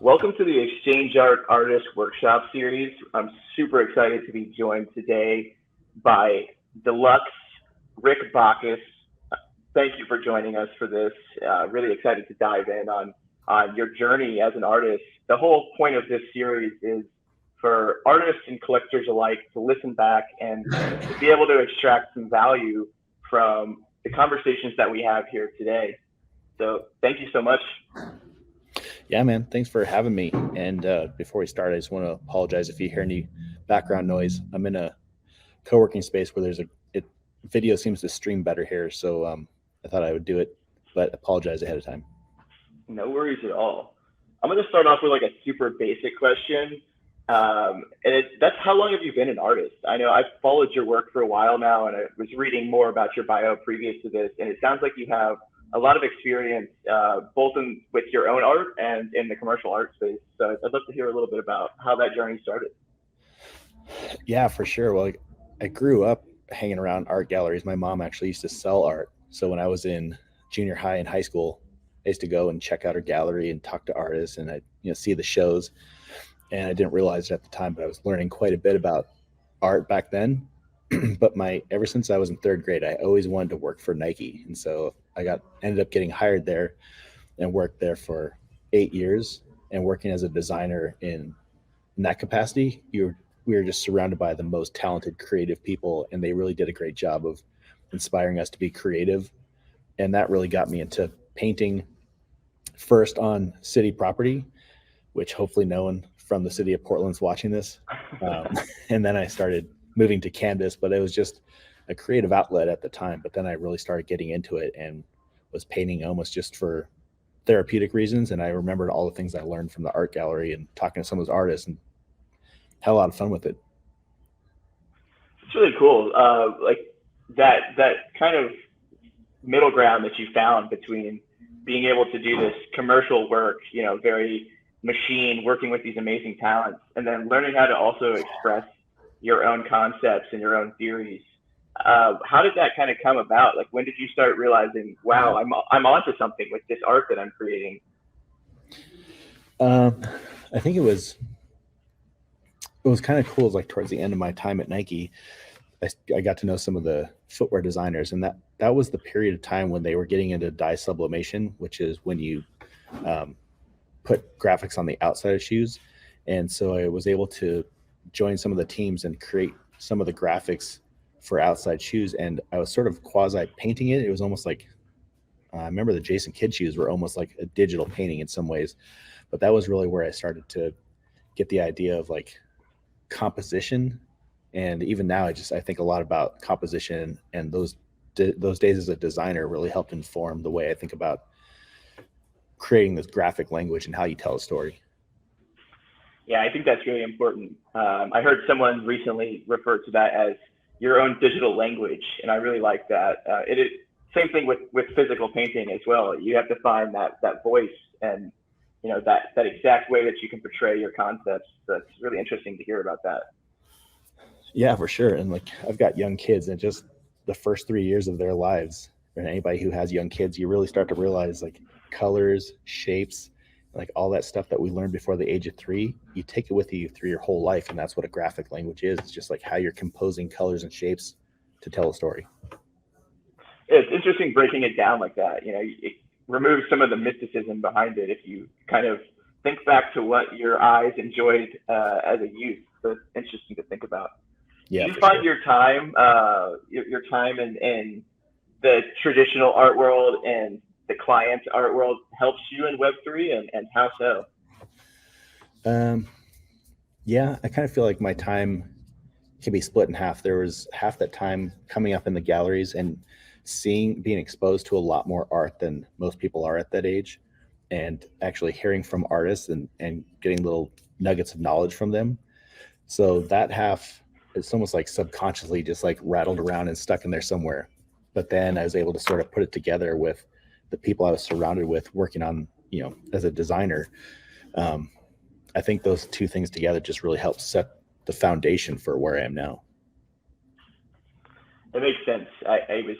Welcome to the Exchange Art Artist Workshop Series. I'm super excited to be joined today by Deluxe Rick Bakas. Thank you for joining us for this. Really excited to dive in on your journey as an artist. The whole point of this series is for artists and collectors alike to listen back and to be able to extract some value from the conversations that we have here today. So thank you so much. Yeah, man. Thanks for having me. And before we start, I just want to apologize if you hear any background noise. I'm in a co-working space where video seems to stream better here, so I thought I would do it, but apologize ahead of time. No worries at all. I'm going to start off with like a super basic question. That's how long have you been an artist? I know I've followed your work for a while now, and I was reading more about your bio previous to this, and it sounds like you have a lot of experience both with your own art and in the commercial art space. So I'd love to hear a little bit about how that journey started. Yeah, for sure. Well, I grew up hanging around art galleries. My mom actually used to sell art. So when I was in junior high and high school, I used to go and check out her gallery and talk to artists, and I see the shows. And I didn't realize it at the time, but I was learning quite a bit about art back then. But ever since I was in third grade, I always wanted to work for Nike, and so I ended up getting hired there and worked there for 8 years. And working as a designer in that capacity, we were just surrounded by the most talented, creative people, and they really did a great job of inspiring us to be creative. And that really got me into painting first on city property, which hopefully no one from the city of Portland's watching this. And then I started moving to canvas, but it was just a creative outlet at the time. But then I really started getting into it and was painting almost just for therapeutic reasons. And I remembered all the things I learned from the art gallery and talking to some of those artists, and had a lot of fun with it. It's really cool. Like that kind of middle ground that you found between being able to do this commercial work, very machine, working with these amazing talents, and then learning how to also express your own concepts and your own theories. How did that kind of come about? Like, when did you start realizing, wow, I'm onto something with this art that I'm creating? I think it was kind of cool. It was like towards the end of my time at Nike, I got to know some of the footwear designers, and that was the period of time when they were getting into dye sublimation, which is when you put graphics on the outside of shoes. And so I was able to join some of the teams and create some of the graphics for outside shoes. And I was sort of quasi painting it. It was almost like, I remember the Jason Kidd shoes were almost like a digital painting in some ways, but that was really where I started to get the idea of like composition. And even now I think a lot about composition, and those days as a designer really helped inform the way I think about creating this graphic language and how you tell a story. Yeah, I think that's really important. I heard someone recently refer to that as your own digital language, and I really like that. It is same thing with physical painting as well. You have to find that voice and that exact way that you can portray your concepts. So it's really interesting to hear about that. Yeah, for sure. And like, I've got young kids, and just the first 3 years of their lives, and anybody who has young kids, you really start to realize like colors, shapes, like all that stuff that we learned before the age of 3, you take it with you through your whole life. And that's what a graphic language is. It's just like how you're composing colors and shapes to tell a story. It's interesting breaking it down like that. It removes some of the mysticism behind it if you kind of think back to what your eyes enjoyed as a youth. So it's interesting to think about. Yeah, Do you find sure. your time in the traditional art world and the client art world helps you in Web3, and how so? Yeah, I kind of feel like my time can be split in half. There was half that time coming up in the galleries and being exposed to a lot more art than most people are at that age, and actually hearing from artists and getting little nuggets of knowledge from them. So that half, it's almost like subconsciously just like rattled around and stuck in there somewhere. But then I was able to sort of put it together with the people I was surrounded with working on, as a designer. I think those two things together just really helped set the foundation for where I am now. It makes sense. I was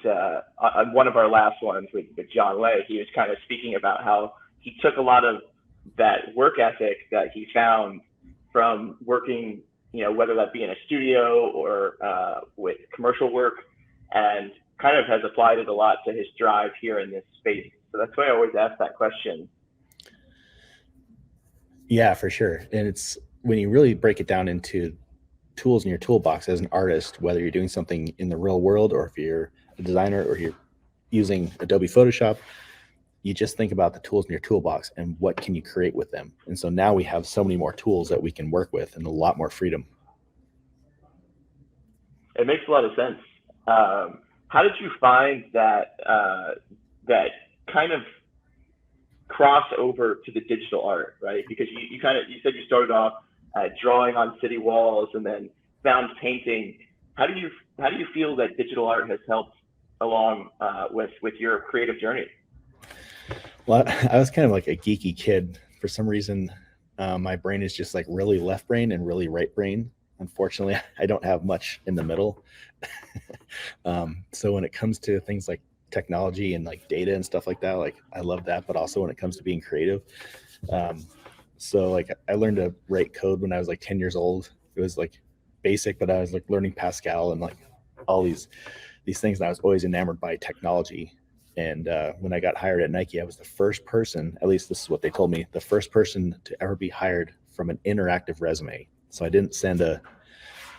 on one of our last ones with John Lay. He was kind of speaking about how he took a lot of that work ethic that he found from working, whether that be in a studio or with commercial work, and kind of has applied it a lot to his drive here in this space. So that's why I always ask that question. Yeah, for sure. And it's when you really break it down into tools in your toolbox as an artist, whether you're doing something in the real world or if you're a designer or you're using Adobe Photoshop, you just think about the tools in your toolbox and what can you create with them. And so now we have so many more tools that we can work with and a lot more freedom. It makes a lot of sense. How did you find that that kind of crossover to the digital art, right? Because you said you started off drawing on city walls and then found painting. How do you feel that digital art has helped along with your creative journey? Well, I was kind of like a geeky kid. For some reason, my brain is just like really left brain and really right brain. Unfortunately, I don't have much in the middle. So when it comes to things like technology and like data and stuff like that, like I love that. But also when it comes to being creative, so like I learned to write code when I was like 10 years old. It was like basic, but I was like learning Pascal and like all these things. And I was always enamored by technology. And when I got hired at Nike, I was the first person, at least this is what they told me, the first person to ever be hired from an interactive resume. So I didn't send a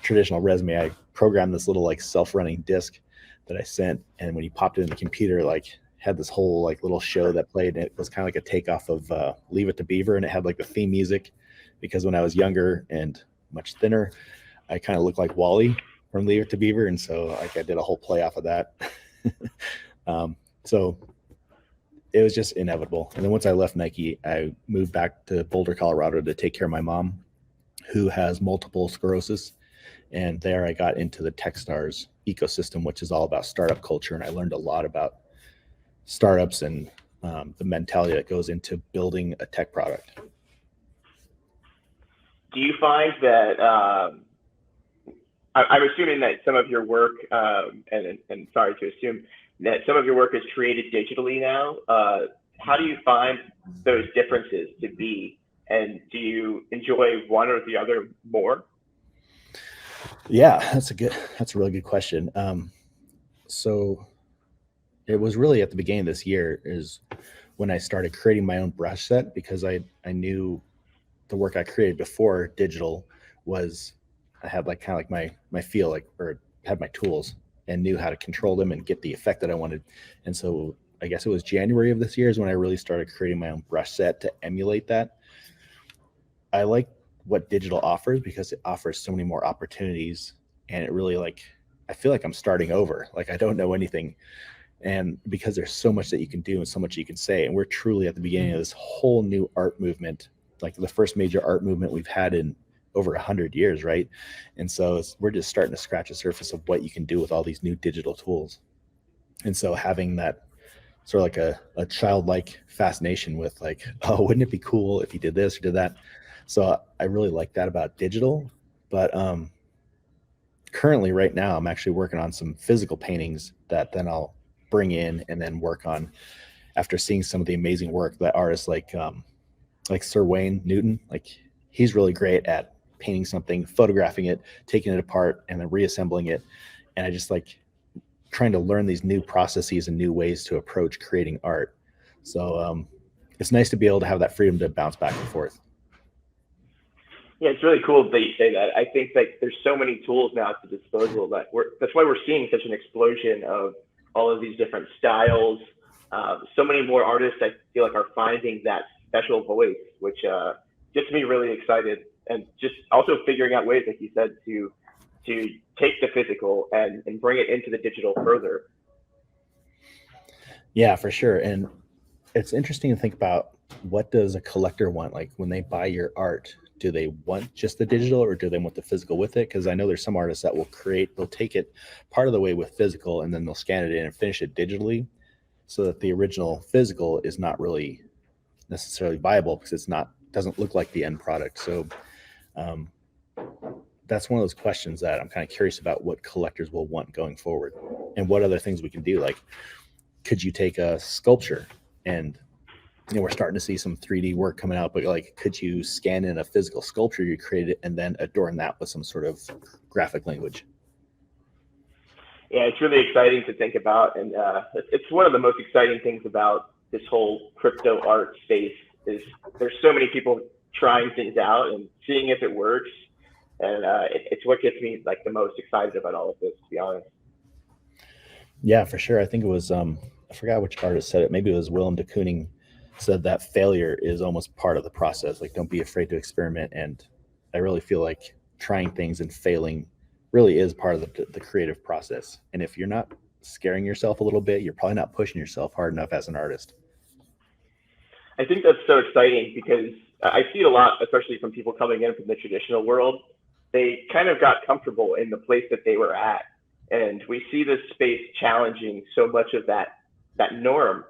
traditional resume. I programmed this little like self-running disk that I sent. And when you popped it in the computer, like had this whole like little show that played. And it was kind of like a takeoff of Leave It to Beaver. And it had like the theme music because when I was younger and much thinner, I kind of looked like Wally from Leave It to Beaver. And so like I did a whole play off of that. So it was just inevitable. And then once I left Nike, I moved back to Boulder, Colorado to take care of my mom, who has multiple sclerosis. And there I got into the Techstars ecosystem, which is all about startup culture. And I learned a lot about startups and the mentality that goes into building a tech product. Do you find that I'm assuming that some of your work, and sorry to assume that some of your work is created digitally now. How do you find those differences to be, and do you enjoy one or the other more? Yeah, that's a really good question. So it was really at the beginning of this year is when I started creating my own brush set, because I knew the work I created before digital was, I had like kind of like my feel, like, or had my tools and knew how to control them and get the effect that I wanted. And so I guess it was January of this year is when I really started creating my own brush set to emulate that. I like what digital offers because it offers so many more opportunities, and it really, like, I feel like I'm starting over. Like I don't know anything. And because there's so much that you can do and so much you can say, and we're truly at the beginning of this whole new art movement, like the first major art movement we've had in over 100 years, right? And so we're just starting to scratch the surface of what you can do with all these new digital tools. And so having that sort of like a childlike fascination with like, oh, wouldn't it be cool if you did this or did that? So I really like that about digital. But currently right now, I'm actually working on some physical paintings that then I'll bring in and then work on after seeing some of the amazing work that artists like Sir Wayne Newton, like he's really great at painting something, photographing it, taking it apart, and then reassembling it. And I just like trying to learn these new processes and new ways to approach creating art. So it's nice to be able to have that freedom to bounce back and forth. Yeah, it's really cool that you say that. I think that there's so many tools now at the disposal that's why we're seeing such an explosion of all of these different styles. So many more artists I feel like are finding that special voice, which gets me really excited, and just also figuring out ways, like you said, to take the physical and bring it into the digital further. Yeah, for sure. And it's interesting to think about, what does a collector want? Like when they buy your art, do they want just the digital or do they want the physical with it? Because I know there's some artists that they'll take it part of the way with physical and then they'll scan it in and finish it digitally, so that the original physical is not really necessarily viable because doesn't look like the end product. So that's one of those questions that I'm kind of curious about, what collectors will want going forward and what other things we can do. Like, could you take a sculpture and we're starting to see some 3D work coming out, but like, could you scan in a physical sculpture you created and then adorn that with some sort of graphic language? Yeah, it's really exciting to think about, and it's one of the most exciting things about this whole crypto art space is there's so many people trying things out and seeing if it works, and it's what gets me like the most excited about all of this, to be honest. Yeah, for sure. I think it was I forgot which artist said it. Maybe it was Willem de Kooning said that failure is almost part of the process. Like, don't be afraid to experiment. And I really feel like trying things and failing really is part of the creative process. And if you're not scaring yourself a little bit, you're probably not pushing yourself hard enough as an artist. I think that's so exciting because I see it a lot, especially from people coming in from the traditional world. They kind of got comfortable in the place that they were at, and we see this space challenging so much of that norm.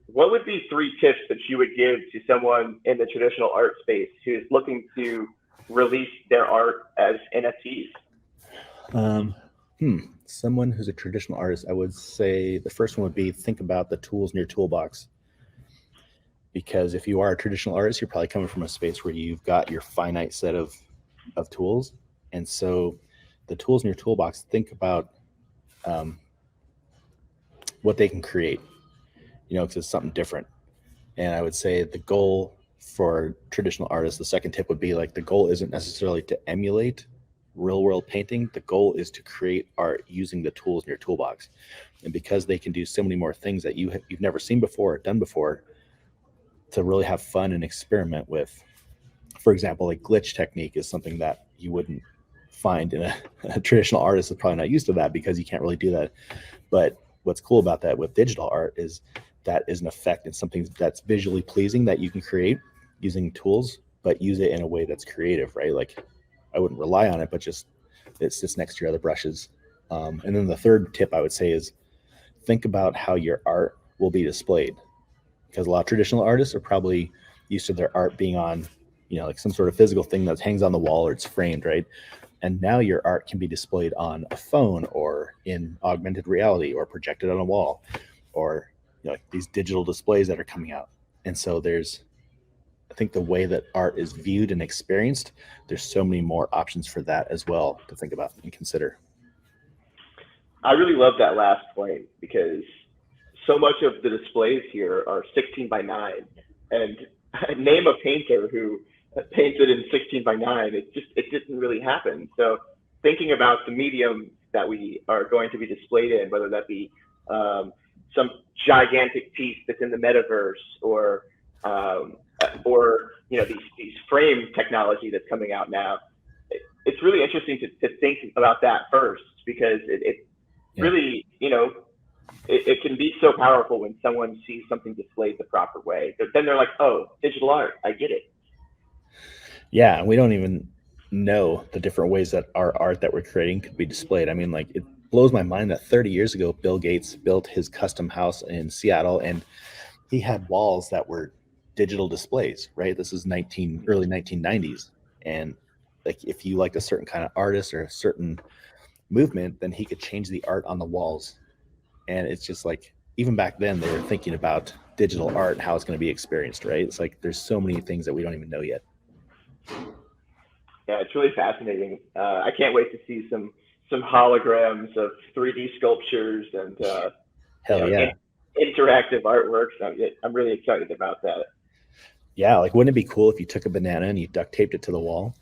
What would be three tips that you would give to someone in the traditional art space who is looking to release their art as NFTs? Um, Someone who's a traditional artist, I would say the first one would be think about the tools in your toolbox. Because if you are a traditional artist, you're probably coming from a space where you've got your finite set of tools. And so the tools in your toolbox, think about um, what they can create, because it's something different. And I would say the goal for traditional artists, the second tip would be like the goal isn't necessarily to emulate real world painting. The goal is to create art using the tools in your toolbox. And because they can do so many more things that you've never seen before or done before, to really have fun and experiment with. For example, like glitch technique is something that you wouldn't find in a traditional artist is probably not used to that because you can't really do that. But what's cool about that with digital art is that is an effect and something that's visually pleasing that you can create using tools, but use it in a way that's creative, right? Like I wouldn't rely on it, but just it sits next to your other brushes. And then the third tip I would say is think about how your art will be displayed, because a lot of traditional artists are probably used to their art being on, like some sort of physical thing that hangs on the wall or it's framed, right? And now your art can be displayed on a phone or in augmented reality or projected on a wall or like these digital displays that are coming out. And so I think the way that art is viewed and experienced, there's so many more options for that as well to think about and consider. I really love that last point because so much of the displays here are 16 by 9. And name a painter who painted in 16 by 9. It didn't really happen. So thinking about the medium that we are going to be displayed in, whether that be some gigantic piece that's in the metaverse um, or these frame technology that's coming out now, it's really interesting to think about that first because it Yeah. really, it can be so powerful when someone sees something displayed the proper way. Then they're like, oh, digital art, I get it. Yeah, and we don't even know the different ways that our art that we're creating could be displayed. I mean, like it blows my mind that 30 years ago, Bill Gates built his custom house in Seattle, and he had walls that were digital displays. Right, this is early 1990s, and like if you liked a certain kind of artist or a certain movement, then he could change the art on the walls. And it's just like even back then they were thinking about digital art and how it's going to be experienced. Right, it's like there's so many things that we don't even know yet. Yeah, it's really fascinating. I can't wait to see some holograms of 3D sculptures and you Hell know yeah. interactive artworks. I'm really excited about that. Yeah, like wouldn't it be cool if you took a banana and you duct taped it to the wall?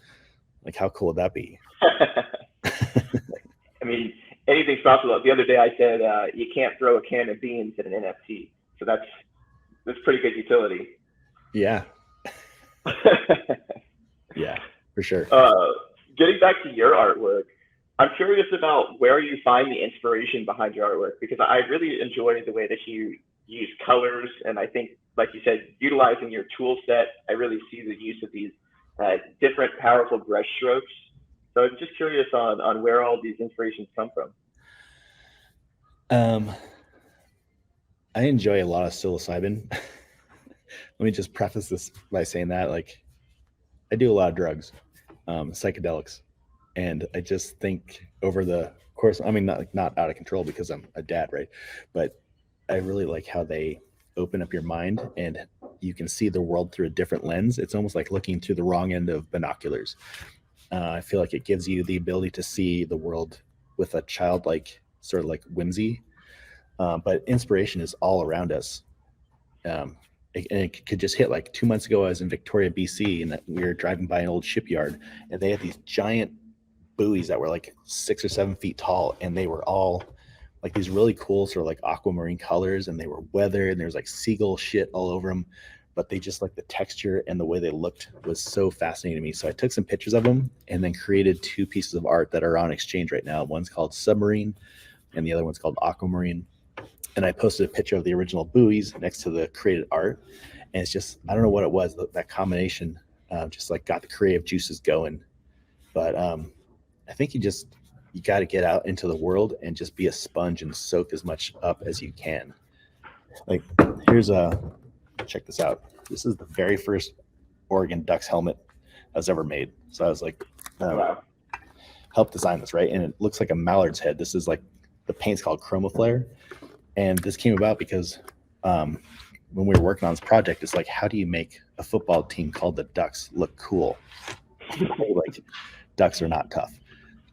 Like how cool would that be? I mean, anything's possible. The other day I said you can't throw a can of beans at an NFT, so that's pretty good utility. Yeah, yeah, for sure. uh, Getting back to your artwork, I'm curious about where you find the inspiration behind your artwork because I really enjoy the way that you use colors, and I think, like you said, utilizing your tool set, I really see the use of these different powerful brush strokes. So I'm just curious on where all these inspirations come from. Um, I enjoy a lot of psilocybin. Let me just preface this by saying that, like, I do a lot of drugs, psychedelics, and I just think over the course, I mean, not out of control because I'm a dad, right? But I really like how they open up your mind and you can see the world through a different lens. It's almost like looking through the wrong end of binoculars. I feel like it gives you the ability to see the world with a childlike sort of like whimsy, but inspiration is all around us. And it could just hit. Like 2 months ago, I was in Victoria, BC, and we were driving by an old shipyard, and they had these giant buoys that were like 6 or 7 feet tall, and they were all like these really cool sort of like aquamarine colors, and they were weathered, and there was like seagull shit all over them. But they just like the texture and the way they looked was so fascinating to me. So I took some pictures of them and then created 2 pieces of art that are on exchange right now. One's called Submarine, and the other one's called Aquamarine. And I posted a picture of the original buoys next to the created art. And it's just, I don't know what it was, that combination just like got the creative juices going. But I think you got to get out into the world and just be a sponge and soak as much up as you can. Like check this out. This is the very first Oregon Ducks helmet I was ever made. So I was like, Wow. helped design this, right? And it looks like a mallard's head. This is like, the paint's called ChromaFlare. And this came about because when we were working on this project, it's like, how do you make a football team called the Ducks look cool? Like, ducks are not tough.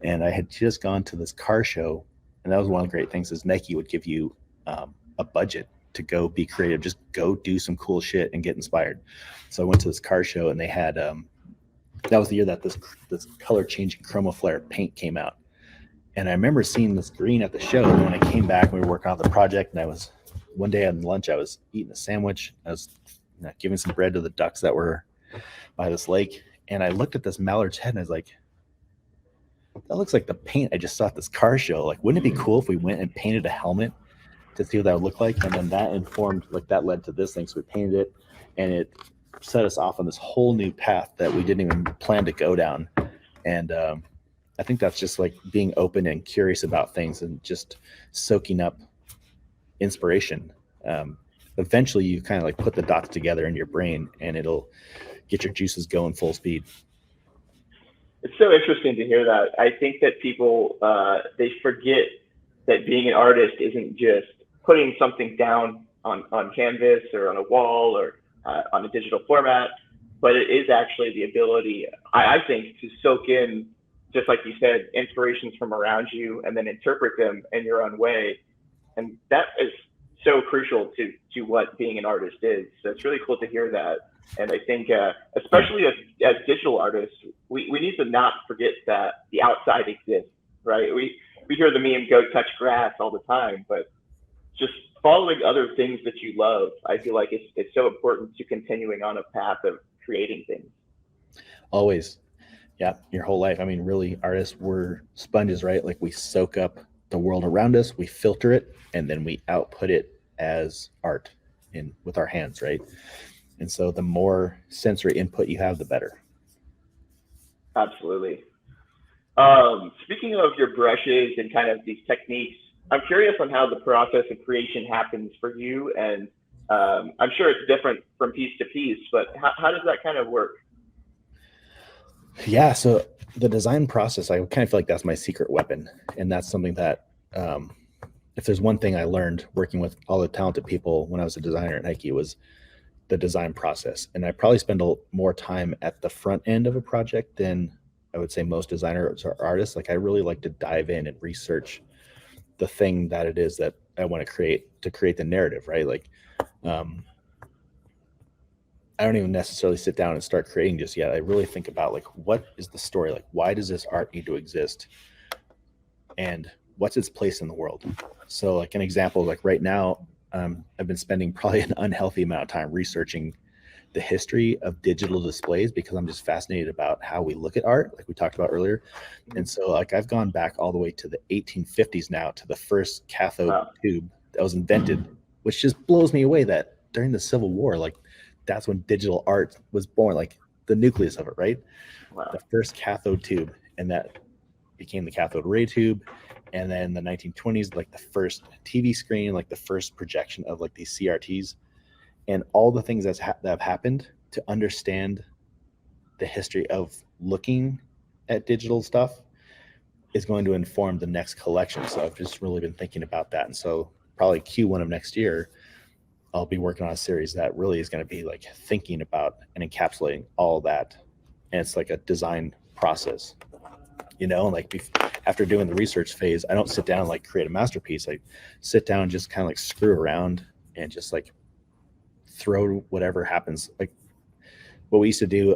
And I had just gone to this car show, and that was one of the great things is Nike would give you a budget to go be creative, just go do some cool shit and get inspired. So I went to this car show, and they had that was the year that this color changing ChromaFlare paint came out. And I remember seeing this green at the show. And when I came back, we were working on the project, and one day at lunch, I was eating a sandwich. I was giving some bread to the ducks that were by this lake. And I looked at this mallard's head, and I was like, that looks like the paint I just saw at this car show. Like, wouldn't it be cool if we went and painted a helmet to see what that would look like? And then that informed, like, that led to this thing. So we painted it, and it set us off on this whole new path that we didn't even plan to go down. And I think that's just like being open and curious about things and just soaking up inspiration. Eventually you kind of like put the dots together in your brain, and it'll get your juices going full speed. It's so interesting to hear that. I think that people, they forget that being an artist isn't just putting something down on canvas or on a wall or on a digital format, but it is actually the ability, I think, to soak in, just like you said, inspirations from around you and then interpret them in your own way. And that is so crucial to what being an artist is. So it's really cool to hear that. And I think, especially as digital artists, we need to not forget that the outside exists, right? We hear the meme, go touch grass, all the time, but just following other things that you love, I feel like it's so important to continuing on a path of creating things. Always. Yeah, your whole life. I mean, really, artists, we're sponges, right? Like, we soak up the world around us, we filter it, and then we output it as art with our hands, right? And so the more sensory input you have, the better. Absolutely. Speaking of your brushes and kind of these techniques, I'm curious on how the process of creation happens for you. And I'm sure it's different from piece to piece, but how does that kind of work? Yeah, so the design process, I kind of feel like that's my secret weapon. And that's something that, if there's one thing I learned working with all the talented people when I was a designer at Nike, was the design process. And I probably spend more time at the front end of a project than I would say most designers or artists. Like, I really like to dive in and research the thing that it is that I want to create the narrative, right? Like, I don't even necessarily sit down and start creating just yet. I really think about, like, what is the story? Like, why does this art need to exist? And what's its place in the world? So, like, an example, like right now, I've been spending probably an unhealthy amount of time researching the history of digital displays, because I'm just fascinated about how we look at art, like we talked about earlier. And so, like, I've gone back all the way to the 1850s now, to the first cathode tube that was invented, which just blows me away that during the Civil War, like, that's when digital art was born, like the nucleus of it, right? Wow. The first cathode tube, and that became the cathode ray tube. And then in the 1920s, like the first TV screen, like the first projection of like these CRTs, and all the things that have happened to understand the history of looking at digital stuff is going to inform the next collection. So I've just really been thinking about that. And so probably Q1 of next year, I'll be working on a series that really is going to be like thinking about and encapsulating all of that. And it's like a design process, you know, and like after doing the research phase, I don't sit down and like create a masterpiece. I sit down and just kind of like screw around and just like throw whatever happens. Like what we used to do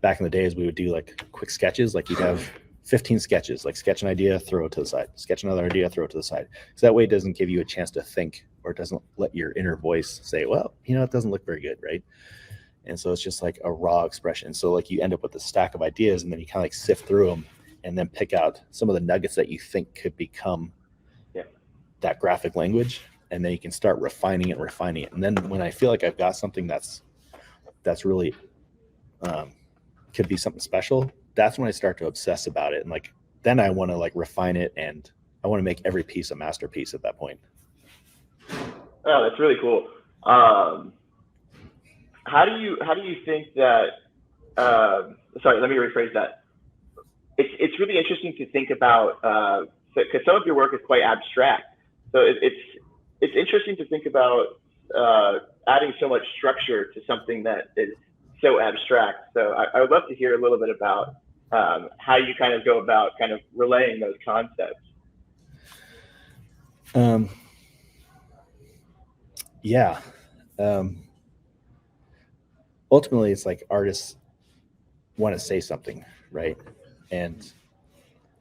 back in the days, we would do like quick sketches. Like you'd have 15 sketches, like sketch an idea, throw it to the side, sketch another idea, throw it to the side. So that way it doesn't give you a chance to think, or it doesn't let your inner voice say, well, you know, it doesn't look very good, right? And so it's just like a raw expression. So like you end up with a stack of ideas, and then you kind of like sift through them and then pick out some of the nuggets that you think could become that graphic language. And then you can start refining it. And then when I feel like I've got something that's really could be something special, that's when I start to obsess about it. And like, then I want to like refine it, and I want to make every piece a masterpiece at that point. Oh, that's really cool. How do you think that? Sorry, let me rephrase that. It's really interesting to think about because some of your work is quite abstract. So it's interesting to think about adding so much structure to something that is so abstract. So I would love to hear a little bit about how you kind of go about kind of relaying those concepts. Yeah. Ultimately, it's like artists want to say something, right? And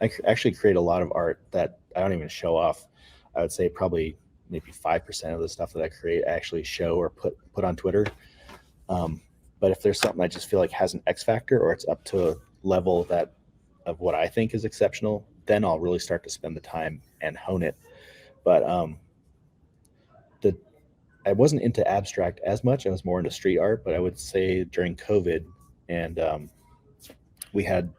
I actually create a lot of art that I don't even show off. I would say probably maybe 5% of the stuff that I create I actually show or put on Twitter. But if there's something I just feel like has an X factor, or it's up to a level that of what I think is exceptional, then I'll really start to spend the time and hone it. But I wasn't into abstract as much. I was more into street art. But I would say during COVID, and we had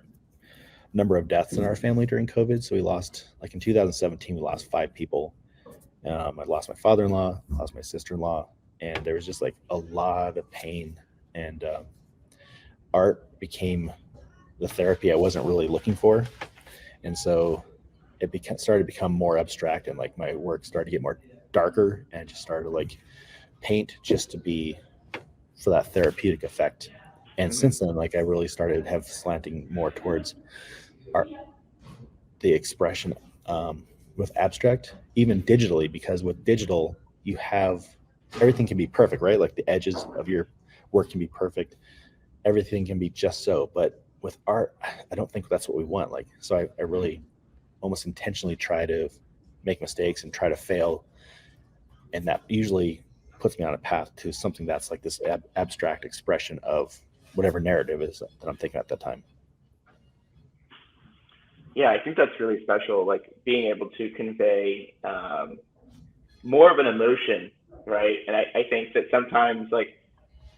a number of deaths in our family during COVID. So we lost, like in 2017, we lost 5 people. I lost my father-in-law, lost my sister-in-law, and there was just like a lot of pain. And art became the therapy I wasn't really looking for. And so it started to become more abstract, and like my work started to get more darker, and just started to like paint just to be for that therapeutic effect. And since then, like I really started to have slanting more towards art, the expression with abstract, even digitally, because with digital, you have everything can be perfect, right? Like the edges of your work can be perfect. Everything can be just so. But with art, I don't think that's what we want. Like, so I really almost intentionally try to make mistakes and try to fail. And that usually puts me on a path to something that's like this abstract expression of whatever narrative is that I'm thinking at that time. Yeah, I think that's really special, like being able to convey more of an emotion, right? And I think that sometimes like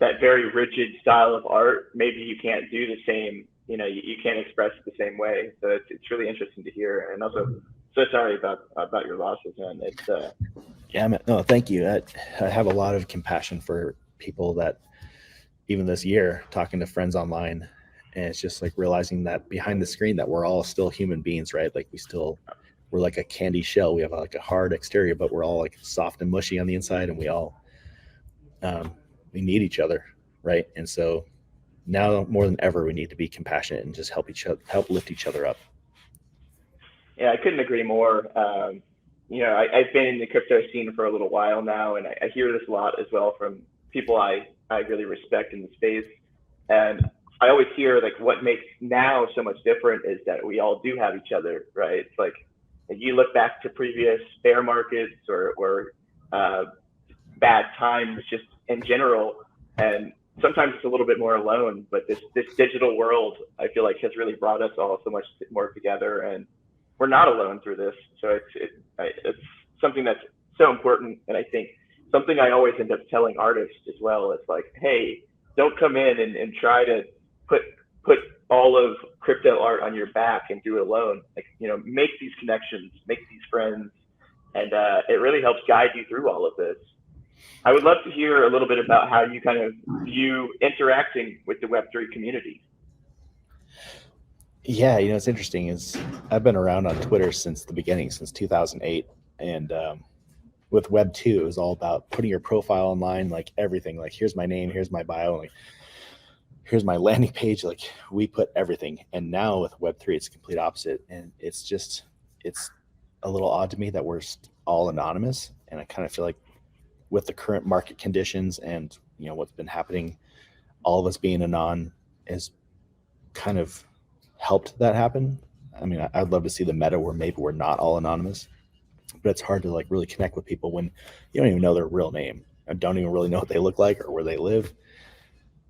that very rigid style of art, maybe you can't do the same, you can't express it the same way. So it's really interesting to hear. And also, so sorry about your losses, man. It's Yeah, man, no, thank you. I have a lot of compassion for people that, even this year, talking to friends online, and it's just like realizing that behind the screen that we're all still human beings, right? Like we're like a candy shell. We have like a hard exterior, but we're all like soft and mushy on the inside, and we all we need each other, right? And so now more than ever, we need to be compassionate and just help lift each other up. Yeah, I couldn't agree more. I've been in the crypto scene for a little while now, and I hear this a lot as well from people I really respect in the space. And I always hear like what makes now so much different is that we all do have each other, right? It's like if you look back to previous bear markets or bad times just in general, and sometimes it's a little bit more alone, but this digital world I feel like has really brought us all so much more together, and we're not alone through this. So it's something that's so important. And I think something I always end up telling artists as well is like, hey, don't come in and try to put all of crypto art on your back and do it alone. Like, make these connections, make these friends, and it really helps guide you through all of this. I would love to hear a little bit about how you kind of view interacting with the Web3 community. Yeah, it's interesting is I've been around on Twitter since the beginning, since 2008, and with Web 2, it was all about putting your profile online, like everything, like here's my name, here's my bio, like here's my landing page, like we put everything. And now with Web 3, it's the complete opposite. And it's a little odd to me that we're all anonymous. And I kind of feel like with the current market conditions and what's been happening, all of us being anon has kind of helped that happen. I mean, I'd love to see the meta where maybe we're not all anonymous, but it's hard to like really connect with people when you don't even know their real name and don't even really know what they look like or where they live.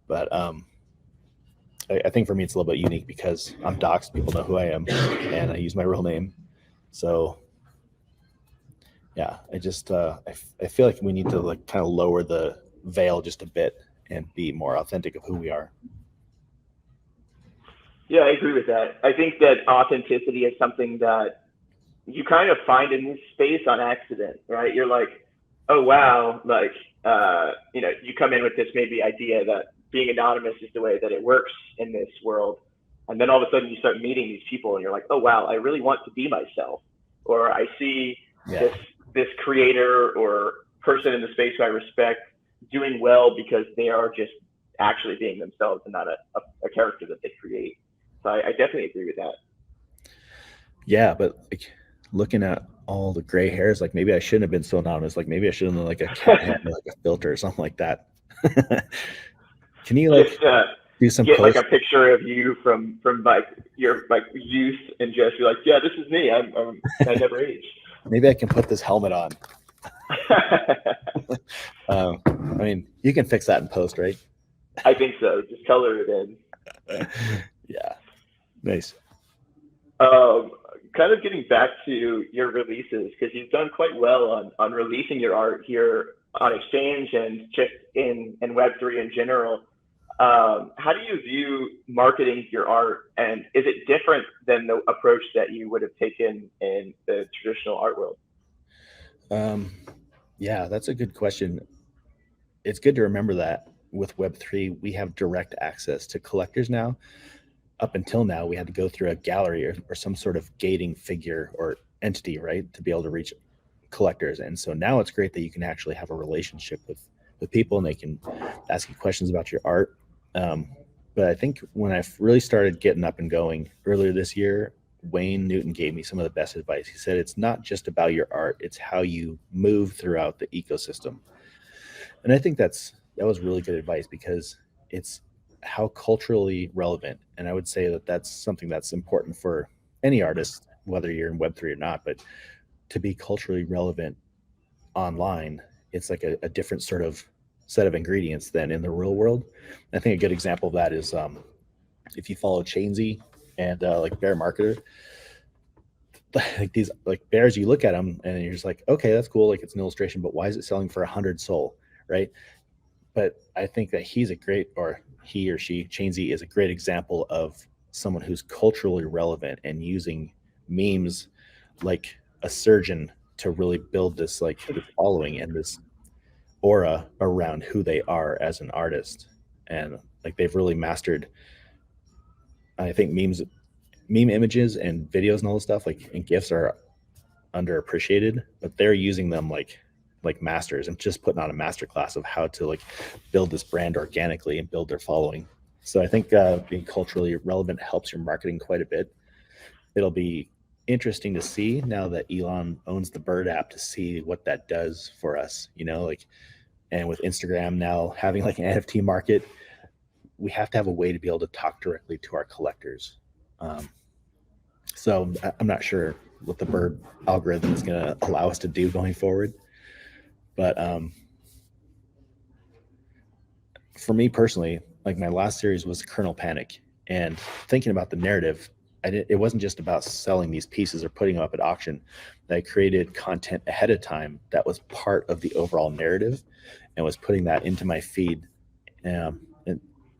But I think for me it's a little bit unique because I'm doxxed. People know who I am, and I use my real name. So yeah, I feel like we need to like kind of lower the veil just a bit and be more authentic of who we are. Yeah, I agree with that. I think that authenticity is something that you kind of find in this space on accident, right? You're like, oh wow, like you come in with this maybe idea that being anonymous is the way that it works in this world, and then all of a sudden you start meeting these people, and you're like, oh wow, I really want to be myself, or I see this creator or person in the space who I respect doing well because they are just actually being themselves and not a character that they create. So I definitely agree with that. Yeah, but like looking at all the gray hairs, like maybe I shouldn't have been so anonymous. Like maybe I should have done like a cat head, like a filter or something like that. Can you like do some get posts? Like a picture of you from like your like youth and just be like, yeah, this is me. I never aged. Maybe I can put this helmet on. I mean, you can fix that in post, right? I think so. Just color it in. Yeah. Nice. Kind of getting back to your releases, because you've done quite well on releasing your art here on Exchange and just in Web3 in general. How do you view marketing your art, and is it different than the approach that you would have taken in the traditional art world? Yeah, that's a good question. It's good to remember that with Web3, we have direct access to collectors now. Up until now, we had to go through a gallery or some sort of gating figure or entity, right, to be able to reach collectors. And so now it's great that you can actually have a relationship with people, and they can ask you questions about your art. But I think when I really started getting up and going earlier this year, Wayne Newton gave me some of the best advice. He said, it's not just about your art, it's how you move throughout the ecosystem. And I think that was really good advice because it's how culturally relevant. And I would say that that's something that's important for any artist, whether you're in Web3 or not, but to be culturally relevant online, it's like a different sort of set of ingredients than in the real world. I think a good example of that is if you follow Chainsy and like Bear Marketer, like these like bears, you look at them and you're just like, okay, that's cool, like it's an illustration, but why is it selling for 100 SOL, right? But I think that he or she, Chainsy, is a great example of someone who's culturally relevant and using memes like a surgeon to really build this like following and this aura around who they are as an artist. And like they've really mastered, I think, meme images and videos and all this stuff, like, and GIFs are underappreciated, but they're using them like masters and just putting on a master class of how to like build this brand organically and build their following. So I think being culturally relevant helps your marketing quite a bit. It'll be interesting to see now that Elon owns the Bird app to see what that does for us, like, and with Instagram now having like an NFT market, we have to have a way to be able to talk directly to our collectors. So I'm not sure what the Bird algorithm is going to allow us to do going forward. But for me personally, like my last series was Kernel Panic, and thinking about the narrative, it wasn't just about selling these pieces or putting them up at auction. I created content ahead of time that was part of the overall narrative and was putting that into my feed. And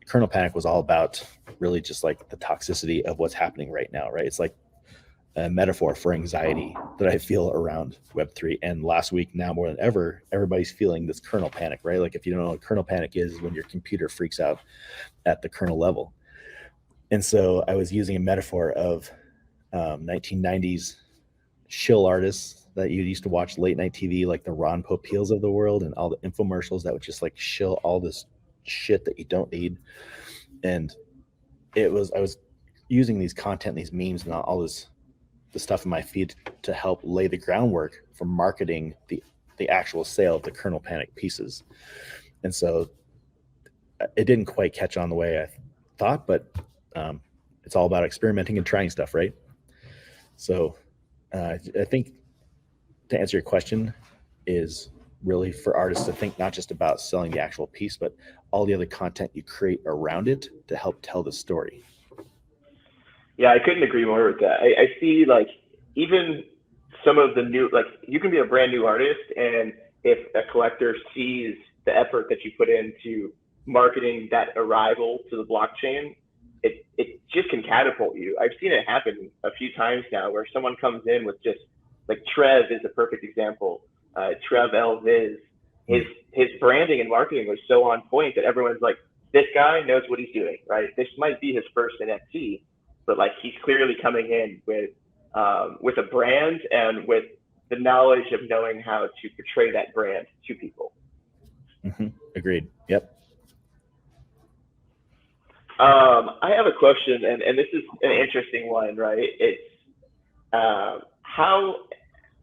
Kernel Panic was all about really just like the toxicity of what's happening right now, right? It's like a metaphor for anxiety that I feel around Web3. And last week, now more than ever, everybody's feeling this kernel panic, right? Like if you don't know what kernel panic is when your computer freaks out at the kernel level. And so I was using a metaphor of 1990s shill artists that you used to watch late night TV, like the Ron Popeils of the world and all the infomercials that would just like shill all this shit that you don't need. And I was using these content, these memes, and all this the stuff in my feed to help lay the groundwork for marketing the actual sale of the kernel panic pieces. And so it didn't quite catch on the way I thought, but it's all about experimenting and trying stuff, right? So I think to answer your question is really for artists to think not just about selling the actual piece, but all the other content you create around it to help tell the story. Yeah, I couldn't agree more with that. I see like even some of the new, like you can be a brand new artist, and if a collector sees the effort that you put into marketing that arrival to the blockchain, it just can catapult you. I've seen it happen a few times now where someone comes in with just like Trev is a perfect example. Trev L. Viz, his branding and marketing was so on point that everyone's like, this guy knows what he's doing, right? This might be his first NFT, but like he's clearly coming in with a brand and with the knowledge of knowing how to portray that brand to people. Mm-hmm. Agreed. Yep. I have a question, and this is an interesting one, right? It's how,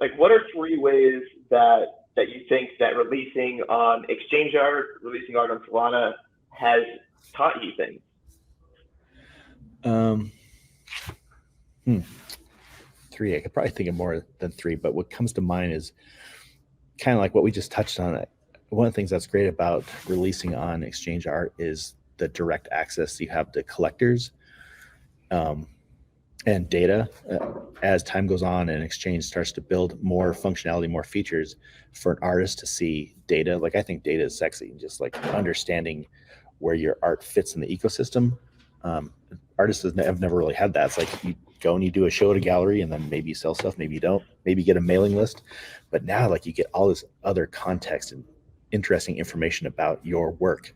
like, what are three ways that you think that releasing on exchange art, releasing art on Solana has taught you things? Three. I could probably think of more than three, but what comes to mind is kind of like what we just touched on. One of the things that's great about releasing on exchange art is the direct access you have to collectors and data. As time goes on and exchange starts to build more functionality, more features for an artist to see data. Like I think data is sexy, just like understanding where your art fits in the ecosystem. Artists have never really had that. It's like you go and you do a show at a gallery, and then maybe you sell stuff, maybe you don't, maybe you get a mailing list. But now like you get all this other context and interesting information about your work,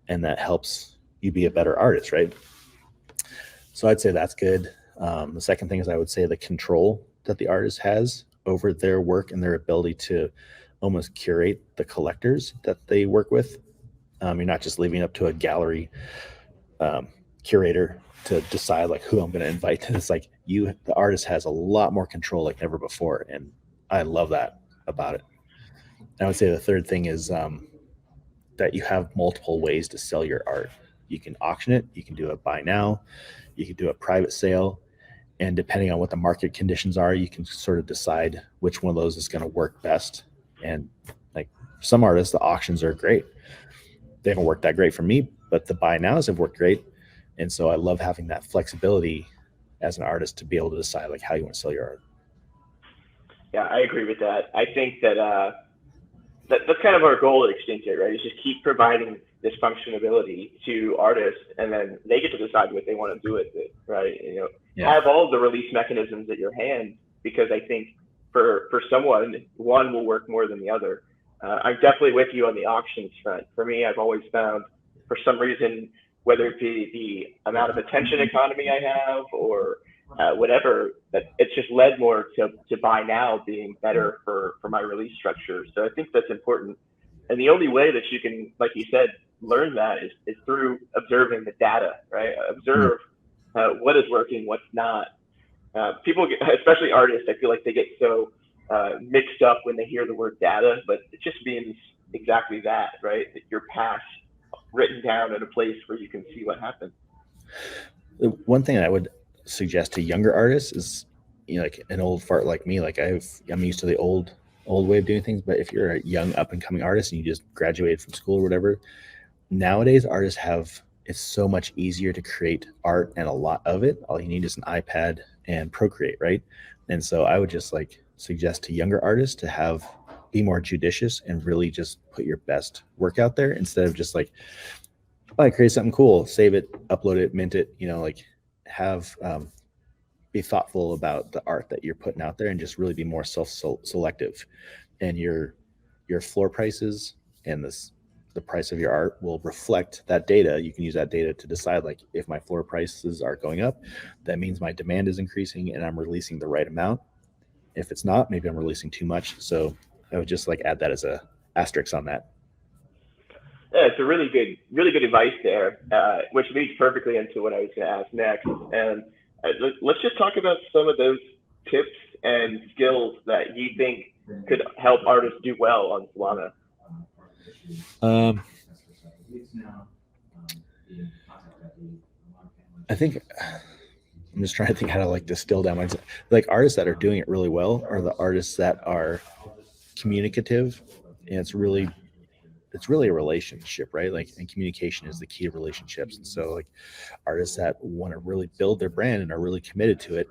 and that helps you be a better artist, right? So I'd say that's good. The second thing is I would say the control that the artist has over their work and their ability to almost curate the collectors that they work with. You're not just leaving it up to a gallery curator to decide like who I'm going to invite. It's like the artist has a lot more control like never before. And I love that about it. I would say the third thing is that you have multiple ways to sell your art. You can auction it, you can do a buy now, you can do a private sale, and depending on what the market conditions are, you can sort of decide which one of those is going to work best. And like some artists, the auctions are great. They haven't worked that great for me, but the buy nows have worked great. And so I love having that flexibility as an artist to be able to decide like how you want to sell your art. Yeah, I agree with that. I think that that's kind of our goal at Exchange Art, right? Is just keep providing this functionality to artists, and then they get to decide what they want to do with it, right? Have all of the release mechanisms at your hand, because I think for someone, one will work more than the other. I'm definitely with you on the auctions front. For me, I've always found, for some reason, whether it be the amount of attention economy I have or whatever, that it's just led more to buy now being better for my release structure. So I think that's important. And the only way that you can, like you said, learn that is through observing the data, right? Observe what is working, what's not. People, especially artists, I feel like they get so mixed up when they hear the word data, but it just means exactly that, right? That your past written down in a place where you can see what happened. One thing I would suggest to younger artists is, like an old fart like me, like I'm used to the old way of doing things. But if you're a young up and coming artist and you just graduated from school or whatever, nowadays artists it's so much easier to create art, and a lot of it, all you need is an iPad and Procreate, right? And so I would just like suggest to younger artists to be more judicious and really just put your best work out there, instead of just like, I create something cool, save it, upload it, mint it, like have be thoughtful about the art that you're putting out there, and just really be more self-selective. And your floor prices and the price of your art will reflect that data. You can use that data to decide, like, if my floor prices are going up, that means my demand is increasing and I'm releasing the right amount. If it's not, maybe I'm releasing too much. So I would just like add that as a asterisk on that. Yeah, it's a really good advice there, which leads perfectly into what I was going to ask next. And let's just talk about some of those tips and skills that you think could help artists do well on Solana. I think I'm just trying to think how to like distill down my like artists that are doing it really well are the artists that are communicative, and it's really a relationship, right? Like, and communication is the key to relationships. And so like artists that want to really build their brand and are really committed to it,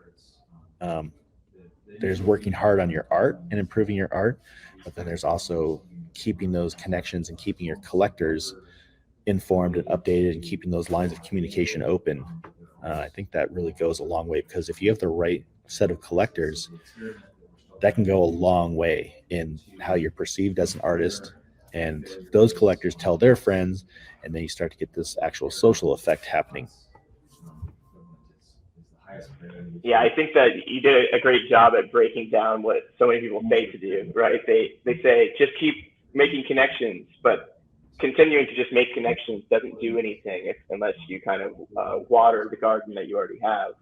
there's working hard on your art and improving your art, but then there's also keeping those connections and keeping your collectors informed and updated and keeping those lines of communication open. I think that really goes a long way, because if you have the right set of collectors, that can go a long way in how you're perceived as an artist. And those collectors tell their friends, and then you start to get this actual social effect happening. Yeah, I think that you did a great job at breaking down what so many people say to do, right? They say just keep making connections, but continuing to just make connections doesn't do anything unless you kind of water the garden that you already have,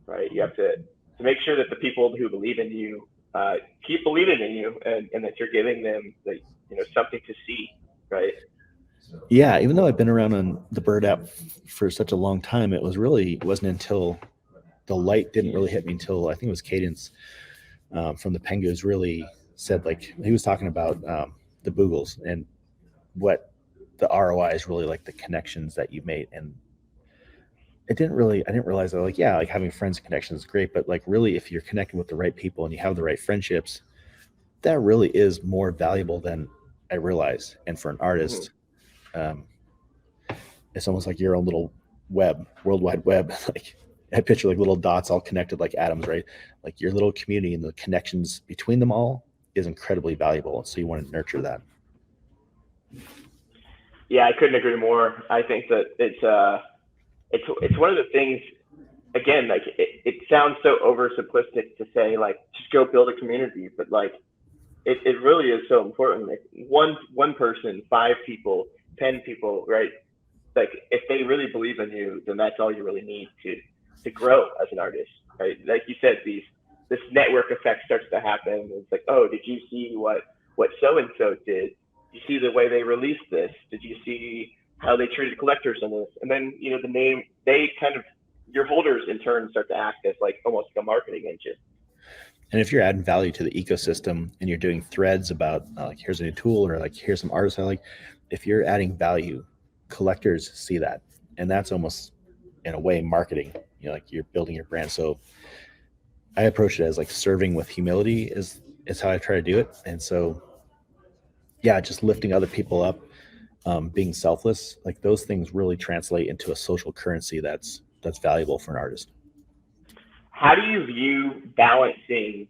right? You have to make sure that the people who believe in you keep believing in you, and that you're giving them something to see, right? Yeah, even though I've been around on the Bird app for such a long time, it wasn't until the light didn't really hit me until I think it was Cadence from the Pengus really said, like, he was talking about the Boogles and what the ROI is really like, the connections that you made. And I didn't realize that, like, yeah, like having friends and connections is great, but like really if you're connecting with the right people and you have the right friendships, that really is more valuable than I realized. And for an artist, it's almost like your own little world wide web. Like I picture like little dots all connected like atoms, right? Like your little community and the connections between them all is incredibly valuable. So you want to nurture that. Yeah, I couldn't agree more. I think that it's one of the things. Again, like it sounds so oversimplistic to say like just go build a community, but like it really is so important. Like one person, 5 people, 10 people, right? Like if they really believe in you, then that's all you really need to grow as an artist, right? Like you said, this network effect starts to happen. It's like, oh, did you see what so and so did? Did you see the way they released this? Did you see how they treated collectors on this? And then the name, they kind of, your holders in turn start to act as like almost like a marketing engine. And if you're adding value to the ecosystem and you're doing threads about like here's a new tool, or like here's some artists I like, if you're adding value, collectors see that, and that's almost in a way marketing. Like you're building your brand. So I approach it as like serving with humility is how I try to do it. And so yeah, just lifting other people up, being selfless, like those things really translate into a social currency that's valuable for an artist. How do you view balancing,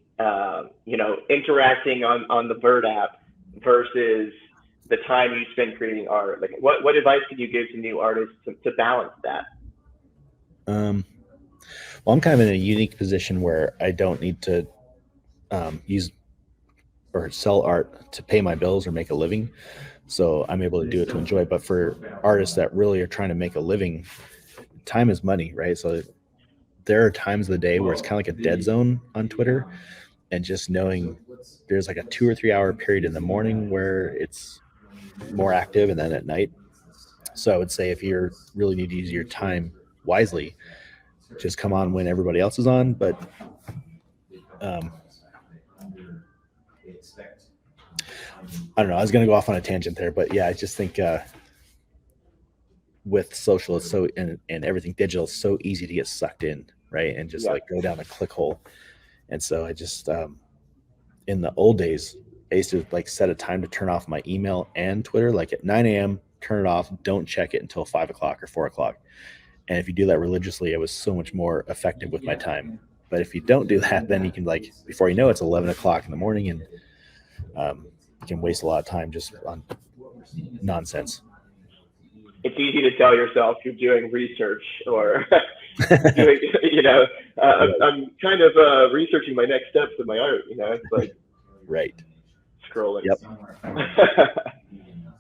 interacting on the Bird app versus the time you spend creating art? Like, what advice could you give to new artists to balance that? Well, I'm kind of in a unique position where I don't need to use or sell art to pay my bills or make a living. So I'm able to do it to enjoy. But for artists that really are trying to make a living, time is money, right? So there are times of the day where it's kind of like a dead zone on Twitter, and just knowing there's like a 2 or 3 hour period in the morning where it's more active, and then at night. So I would say if you really need to use your time wisely, just come on when everybody else is on. But I don't know. I was going to go off on a tangent there, but yeah, I just think with social, it's so and everything digital, it's so easy to get sucked in, right? And just like go down a click hole. And so I just in the old days, I used to like set a time to turn off my email and Twitter, like at 9 a.m. Turn it off. Don't check it until 5 o'clock or 4 o'clock. And if you do that religiously, I was so much more effective with my time. But if you don't do that, then you can like before you know it's 11 o'clock in the morning, and you can waste a lot of time just on nonsense. It's easy to tell yourself you're doing research or doing, I'm kind of researching my next steps in my art. It's like Right. scrolling. Yep.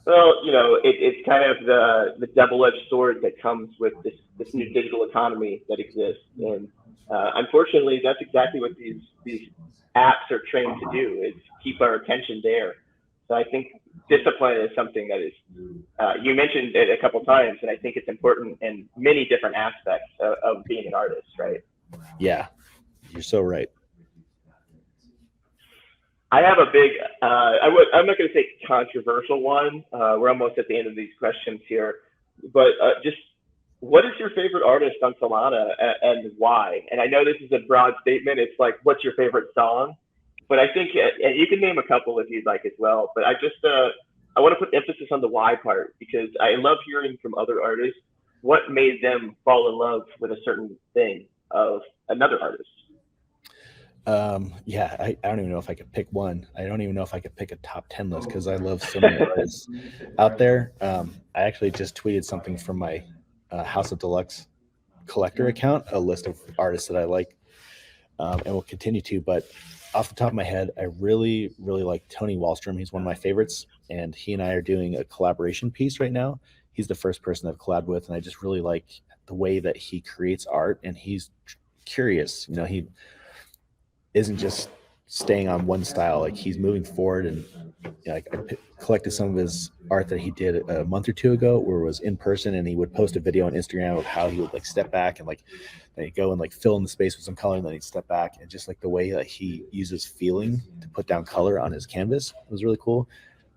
Well, it's kind of the double-edged sword that comes with this new digital economy that exists, and unfortunately, that's exactly what these apps are trained to do, is keep our attention there. So I think discipline is something that is, you mentioned it a couple times, and I think it's important in many different aspects of being an artist, right? Yeah, you're so right. I have a big, I'm not going to say controversial one. We're almost at the end of these questions here, but just what is your favorite artist on Solana, and why? And I know this is a broad statement. It's like, what's your favorite song? But I think, and you can name a couple if you'd like as well. But I want to put emphasis on the why part, because I love hearing from other artists what made them fall in love with a certain thing of another artist. Yeah, I don't even know if I could pick one. I don't even know if I could pick a top 10 list because I love so many artists out there. I actually just tweeted something from my House of Deluxe collector account, a list of artists that I like, and will continue to. But off the top of my head, I really, really like Tony Wallstrom. He's one of my favorites, and he and I are doing a collaboration piece right now. He's the first person I've collabed with, and I just really like the way that he creates art, and he's curious. He isn't just staying on one style. Like, he's moving forward, and like, I collected some of his art that he did a month or two ago, where it was in person, and he would post a video on Instagram of how he would like step back and like then he'd go and like fill in the space with some color, and then he'd step back, and just like the way that he uses feeling to put down color on his canvas was really cool.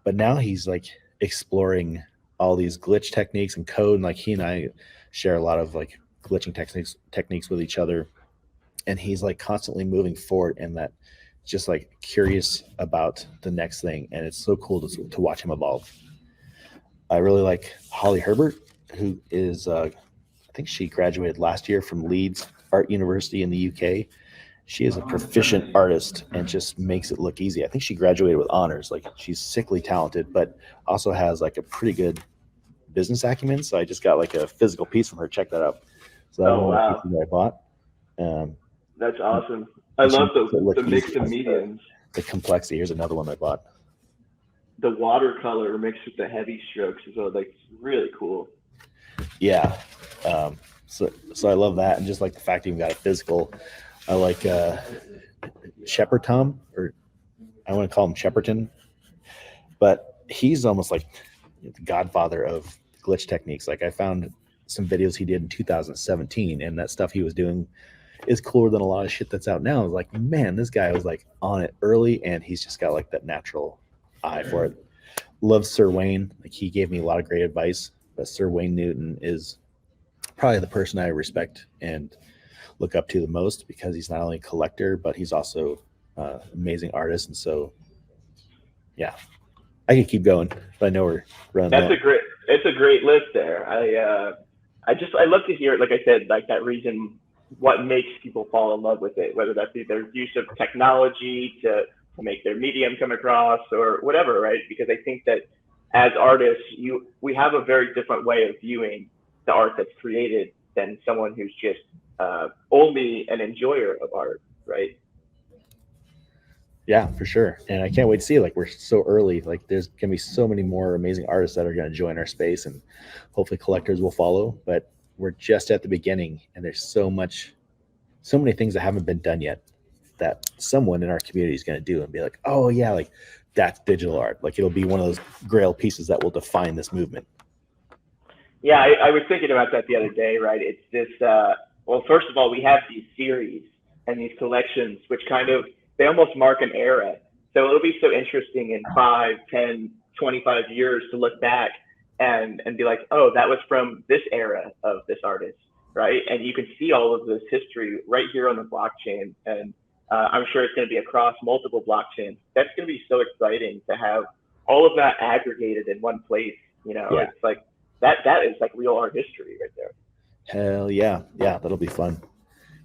But now he's like exploring all these glitch techniques and code, and like he and I share a lot of like glitching techniques with each other, and he's like constantly moving forward, and that just like curious about the next thing, and it's so cool to watch him evolve. I really like Holly Herbert, who is I think she graduated last year from Leeds Art University in the UK. She is a proficient artist and just makes it look easy. I think she graduated with honors. Like, she's sickly talented, but also has like a pretty good business acumen. So I just got like a physical piece from her. Check that out. So that was one of the pieces that I bought. That's awesome. I love the mix of mediums. The complexity. Here's another one I bought. The watercolor mixed with the heavy strokes is like really cool. Yeah. So I love that, and just like the fact that you got a physical. I like Shepherd Tom, or I want to call him Shepperton, but he's almost like the godfather of glitch techniques. Like, I found some videos he did in 2017, and that stuff he was doing is cooler than a lot of shit that's out now. I was like, man, this guy was like on it early, and he's just got like that natural eye for it. Love Sir Wayne. Like, he gave me a lot of great advice, but Sir Wayne Newton is probably the person I respect and look up to the most, because he's not only a collector, but he's also amazing artist. And so, yeah, I could keep going, but I know we're running That's low. It's a great list there. I love to hear, like I said, like that reason, what makes people fall in love with it, whether that be their use of technology to make their medium come across or whatever, right? Because I think that as artists, we have a very different way of viewing the art that's created than someone who's just only an enjoyer of art, right? Yeah, for sure. And I can't wait to see, like, we're so early. Like, there's going to be so many more amazing artists that are going to join our space, and hopefully collectors will follow. But we're just at the beginning, and there's so many things that haven't been done yet that someone in our community is going to do and be like, oh yeah, like, that's digital art. Like, it'll be one of those grail pieces that will define this movement. Yeah, I was thinking about that the other day, right? It's this, well, first of all, we have these series and these collections, which they almost mark an era. So it'll be so interesting in 5, 10, 25 years to look back and be like, oh, that was from this era of this artist, right? And you can see all of this history right here on the blockchain. And I'm sure it's going to be across multiple blockchains. That's going to be so exciting to have all of that aggregated in one place. Yeah. It's like, that is like real art history right there. Hell yeah. Yeah, that'll be fun.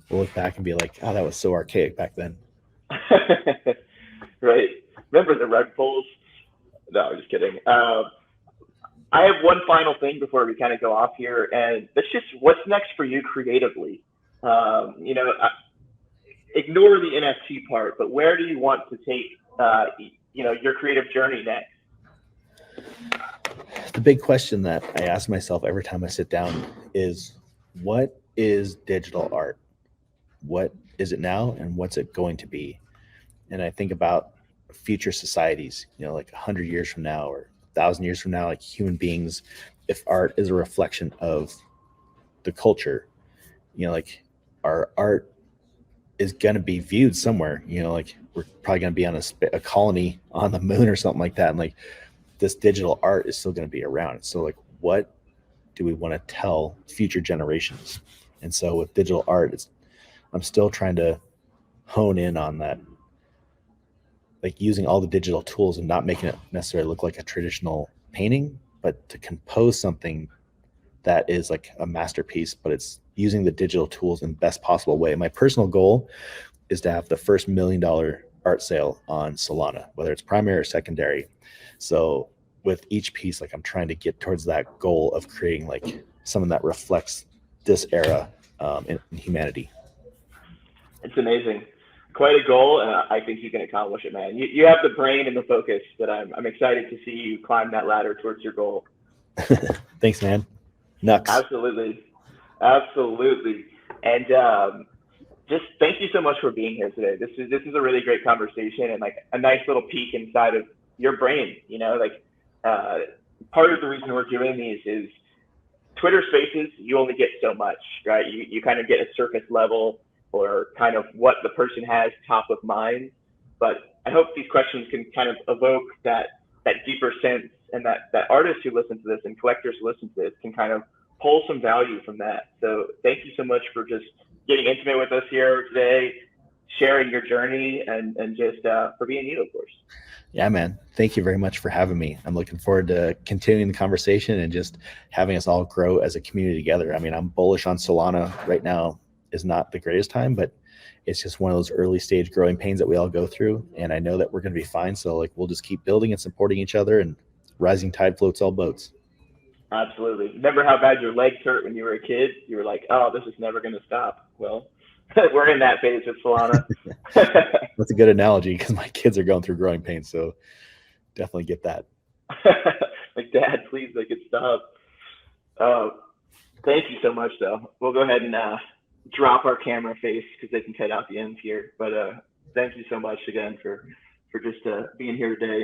We'll look back and be like, oh, that was so archaic back then. Right. Remember the rug pulls? No, I'm just kidding. I have one final thing before we kind of go off here, and that's just what's next for you creatively. You know, ignore the NFT part, but where do you want to take, you know, your creative journey next? The big question that I ask myself every time I sit down is, what is digital art? What is it now, and what's it going to be? And I think about future societies, you know, like 100 years from now or 1,000 years from now, like human beings, if art is a reflection of the culture, you know, like our art is going to be viewed somewhere, you know, like we're probably going to be on a colony on the moon or something like that. And like this digital art is still going to be around. So like, what do we want to tell future generations? And so with digital art, I'm still trying to hone in on that, like using all the digital tools and not making it necessarily look like a traditional painting, but to compose something that is like a masterpiece, but it's using the digital tools in the best possible way. My personal goal is to have the first $1 million art sale on Solana, whether it's primary or secondary. So with each piece, like I'm trying to get towards that goal of creating like something that reflects this era in humanity. It's amazing. Quite a goal, and I think you can accomplish it, man. You have the brain and the focus that I'm excited to see you climb that ladder towards your goal. Thanks, man. Nux. Absolutely. Absolutely. And just thank you so much for being here today. This is a really great conversation and like a nice little peek inside of your brain. You know, like part of the reason we're doing these is Twitter Spaces. You only get so much, right? You kind of get a surface level or kind of what the person has top of mind. But I hope these questions can kind of evoke that deeper sense, and that artists who listen to this and collectors who listen to this can kind of pull some value from that. So thank you so much for just getting intimate with us here today, sharing your journey, and just for being you, of course. Yeah, man. Thank you very much for having me. I'm looking forward to continuing the conversation and just having us all grow as a community together. I mean, I'm bullish on Solana right now. Is not the greatest time, but it's just one of those early stage growing pains that we all go through. And I know that we're going to be fine. So like, we'll just keep building and supporting each other, and rising tide floats all boats. Absolutely. Remember how bad your legs hurt when you were a kid? You were like, oh, this is never going to stop. Well, we're in that phase with Solana. That's a good analogy because my kids are going through growing pains. So definitely get that. Like, Dad, please make it stop. Thank you so much, though. We'll go ahead and drop our camera face because they can cut out the ends here. But thank you so much again for just being here today.